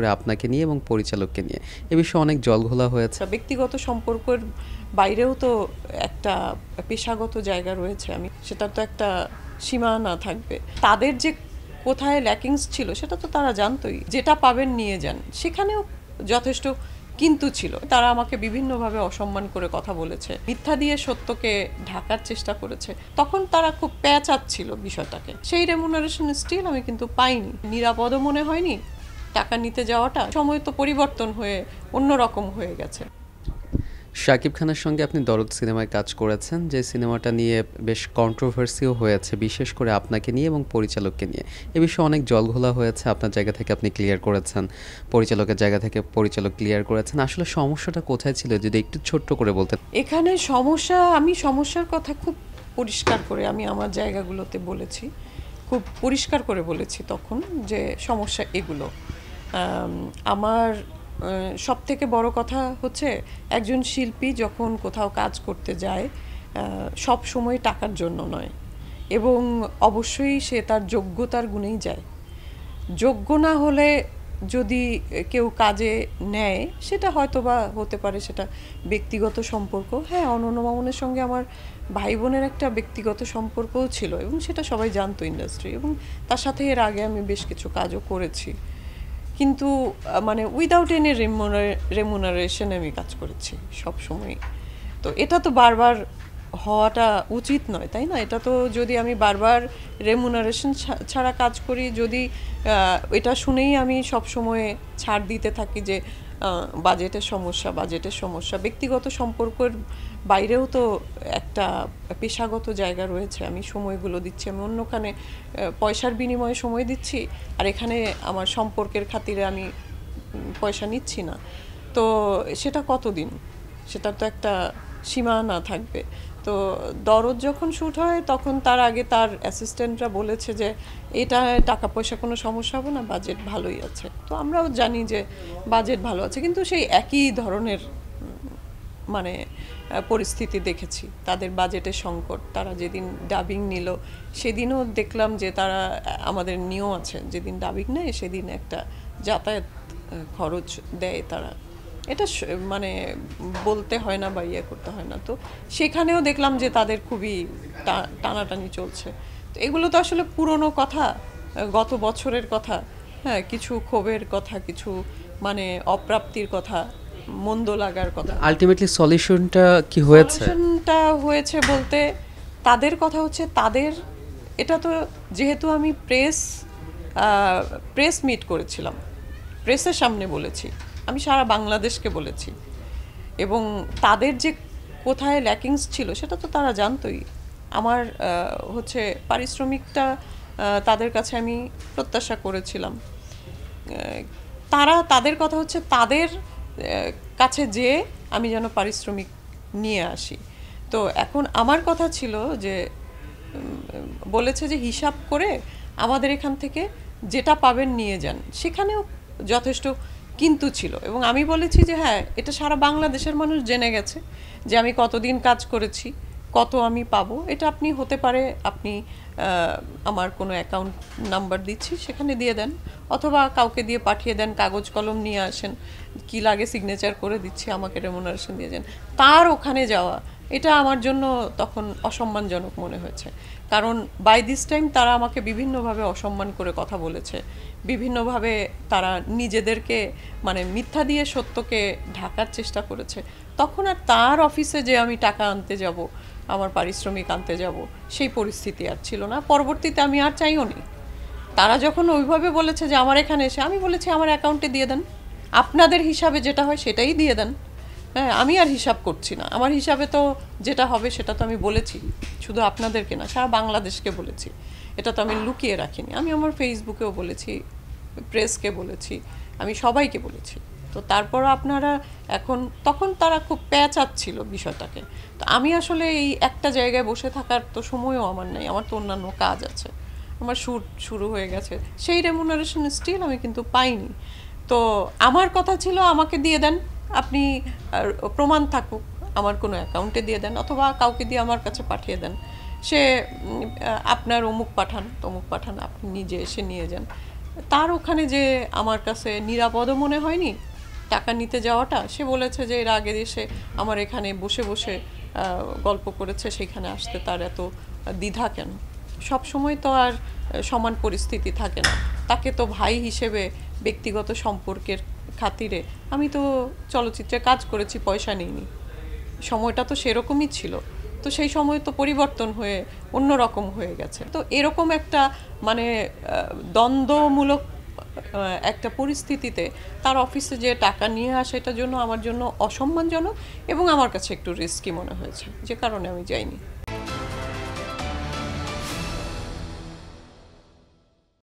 করে আপনাকে নিয়ে এবং পরিচালককে নিয়ে। এ বিষয়ে অনেক জলঘোলা হয়েছে। ব্যক্তিগত সম্পর্কের বাইরেও তো একটা পেশাগত জায়গা রয়েছে, সেটার তো একটা সীমানা থাকবে। তাদের যে কোথায় ল্যাকিংস ছিল সেটা তো তারা জানতোই। যেটা পাবেন নিয়ে যান, সেখানেও যথেষ্ট কিন্তু ছিল। তারা আমাকে বিভিন্নভাবে অসম্মান করে কথা বলেছে, মিথ্যা দিয়ে সত্যকে ঢাকার চেষ্টা করেছে। তখন তারা খুব প্যাঁচাচ্ছিল বিষয়টাকে। সেই রেমুনারেশন স্টিল আমি কিন্তু পাইনি। নিরাপদও মনে হয়নি টাকা নিতে যাওয়াটা। সময় তো পরিবর্তন হয়ে অন্যরকম হয়ে গেছে। শাকিব খানের সঙ্গে আপনি দরদ সিনেমায় কাজ করেছেন, যে সিনেমাটা নিয়ে বেশ কন্ট্রোভার্সিও হয়েছে, বিশেষ করে আপনাকে নিয়ে এবং পরিচালককে নিয়ে। এ বিষয়ে অনেক জলঘোলা হয়েছে। আপনার জায়গা থেকে আপনি ক্লিয়ার করেছেন, পরিচালকের জায়গা থেকে পরিচালক ক্লিয়ার করেছেন। আসলে সমস্যাটা কোথায় ছিল যদি একটু ছোট্ট করে বলতেন। এখানে সমস্যার কথা খুব পরিষ্কার করে আমি আমার জায়গাগুলোতে বলেছি, খুব পরিষ্কার করে বলেছি তখন যে সমস্যা এগুলো। আমার সব থেকে বড় কথা হচ্ছে, একজন শিল্পী যখন কোথাও কাজ করতে যায় সব সময় টাকার জন্য নয়, এবং অবশ্যই সে তার যোগ্যতার গুণেই যায়। যোগ্য না হলে যদি কেউ কাজে নেয়, সেটা হয়তো বা হতে পারে সেটা ব্যক্তিগত সম্পর্ক। হ্যাঁ, অনন্য মামুনের সঙ্গে আমার ভাই বোনের একটা ব্যক্তিগত সম্পর্কও ছিল, এবং সেটা সবাই জানতো ইন্ডাস্ট্রি, এবং তার সাথে এর আগে আমি বেশ কিছু কাজও করেছি। কিন্তু মানে উইদাউট এনি রেমুনারেশন আমি কাজ করেছি সব সময়। তো এটা তো বারবার হওয়াটা উচিত নয়, তাই না? এটা তো যদি আমি বারবার রেমুনারেশন ছাড়া কাজ করি, যদি এটা শুনেই আমি সব সময় ছাড় দিতে থাকি যে বাজেটের সমস্যা, ব্যক্তিগত সম্পর্কের বাইরেও তো একটা পেশাগত জায়গা রয়েছে। আমি সময়গুলো দিচ্ছি, আমি অন্যখানে পয়সার বিনিময়ে সময় দিচ্ছি, আর এখানে আমার সম্পর্কের খাতিরে আমি পয়সা নিচ্ছি না। তো সেটা কতদিন? সেটার তো একটা সীমানা থাকবে। তো দরদ যখন শ্যুট হয় তখন তার আগে তার অ্যাসিস্ট্যান্টরা বলেছে যে এটা টাকা পয়সা কোনো সমস্যা হবে না, বাজেট ভালোই আছে। তো আমরাও জানি যে বাজেট ভালো আছে, কিন্তু সেই একই ধরনের মানে পরিস্থিতি দেখেছি। তাদের বাজেটের সংকট। তারা যেদিন ডাবিং নিল সেদিনও দেখলাম যে তারা, আমাদের নিয়ম আছে যেদিন ডাবিং নেয় সেদিন একটা যাতায়াত খরচ দেয় তারা। এটা মানে বলতে হয় না বা ইয়ে করতে হয় না। তো সেখানেও দেখলাম যে তাদের খুবই টানাটানি চলছে। তো এগুলো তো আসলে পুরনো কথা, গত বছরের কথা। হ্যাঁ, কিছু ক্ষোভের কথা, কিছু মানে অপ্রাপ্তির কথা, মন্দ লাগার কথা। আলটিমেটলি সলিউশনটা কি হয়েছে? সলিউশনটা হয়েছে বলতে, তাদের কথা হচ্ছে তাদের, এটা তো যেহেতু আমি প্রেস মিট করেছিলাম, প্রেসের সামনে বলেছি, আমি সারা বাংলাদেশকে বলেছি, এবং তাদের যে কোথায় ল্যাকিংস ছিল সেটা তো তারা জানতোই। আমার হচ্ছে পারিশ্রমিকটা তাদের কাছে আমি প্রত্যাশা করেছিলাম। তাদের কথা হচ্ছে তাদের কাছে যেয়ে আমি যেন পারিশ্রমিক নিয়ে আসি। তো এখন আমার কথা ছিল যে বলেছে যে হিসাব করে আমাদের এখান থেকে যেটা পাবেন নিয়ে যান, সেখানেও যথেষ্ট কিন্তু ছিল। এবং আমি বলেছি যে হ্যাঁ, এটা সারা বাংলাদেশের মানুষ জেনে গেছে যে আমি কতদিন কাজ করেছি, কত আমি পাবো। এটা আপনি হতে পারে আপনি আমার কোনো অ্যাকাউন্ট নাম্বার দিচ্ছি, সেখানে দিয়ে দেন, অথবা কাউকে দিয়ে পাঠিয়ে দেন, কাগজ কলম নিয়ে আসেন, কি লাগে সিগনেচার করে দিচ্ছি, আমাকে রেমুনারেশন দিয়ে যান। তার ওখানে যাওয়া, এটা আমার জন্য তখন অসম্মানজনক মনে হয়েছে। কারণ বাই দিস টাইম তারা আমাকে বিভিন্নভাবে অসম্মান করে কথা বলেছে, বিভিন্নভাবে তারা নিজেদেরকে মানে মিথ্যা দিয়ে সত্যকে ঢাকার চেষ্টা করেছে। তখন আর তার অফিসে যে আমি টাকা আনতে যাব, আমার পারিশ্রমিক আনতে যাব, সেই পরিস্থিতি আর ছিল না। পরবর্তীতে আমি আর চাইও নি। তারা যখন ওইভাবে বলেছে যে আমার এখানে এসে, আমি বলেছি আমার অ্যাকাউন্টে দিয়ে দেন, আপনাদের হিসাবে যেটা হয় সেটাই দিয়ে দেন। হ্যাঁ, আমি আর হিসাব করছি না। আমার হিসাবে তো যেটা হবে সেটা তো আমি বলেছি, শুধু আপনাদেরকে না, সারা বাংলাদেশকে বলেছি। এটা তো আমি লুকিয়ে রাখিনি। আমি আমার ফেসবুকেও বলেছি, প্রেসকে বলেছি, আমি সবাইকে বলেছি। তো তারপর আপনারা তখন তারা খুব প্যাঁচাচ্ছিল বিষয়টাকে। তো আমি আসলে এই একটা জায়গায় বসে থাকার তো সময়ও আমার নেই, আমার তো অন্যান্য কাজ আছে, আমার শ্যুট শুরু হয়ে গেছে। সেই রেমুনারেশন স্টিল আমি কিন্তু পাইনি। তো আমার কথা ছিল আমাকে দিয়ে দেন, আপনি প্রমাণ থাকুক, আমার কোনো অ্যাকাউন্টে দিয়ে দেন, অথবা কাউকে দিয়ে আমার কাছে পাঠিয়ে দেন, সে আপনার অমুক পাঠান তমুক পাঠান, আপনি নিজে এসে নিয়ে যান। তার ওখানে যে আমার কাছে নিরাপদও মনে হয়নি টাকা নিতে যাওয়াটা। সে বলেছে যে এর আগে এসে আমার এখানে বসে বসে গল্প করেছে, সেখানে আসতে তার এত দ্বিধা কেন। সব সময় তো আর সমান পরিস্থিতি থাকে না। তাকে তো ভাই হিসেবে ব্যক্তিগত সম্পর্কের খাতিরে আমি তো চলচ্চিত্রে কাজ করেছি, পয়সা নিইনি। সময়টা তো সেরকমই ছিল। তো সেই সময় তো পরিবর্তন হয়ে অন্য রকম হয়ে গেছে। তো এরকম একটা মানে দ্বন্দ্বমূলক একটা পরিস্থিতিতে তার অফিসে যে টাকা নিয়ে আসা, এটার জন্য আমার জন্য অসম্মানজনক এবং আমার কাছে একটু রিস্কি মনে হয়েছে, যে কারণে আমি যাইনি।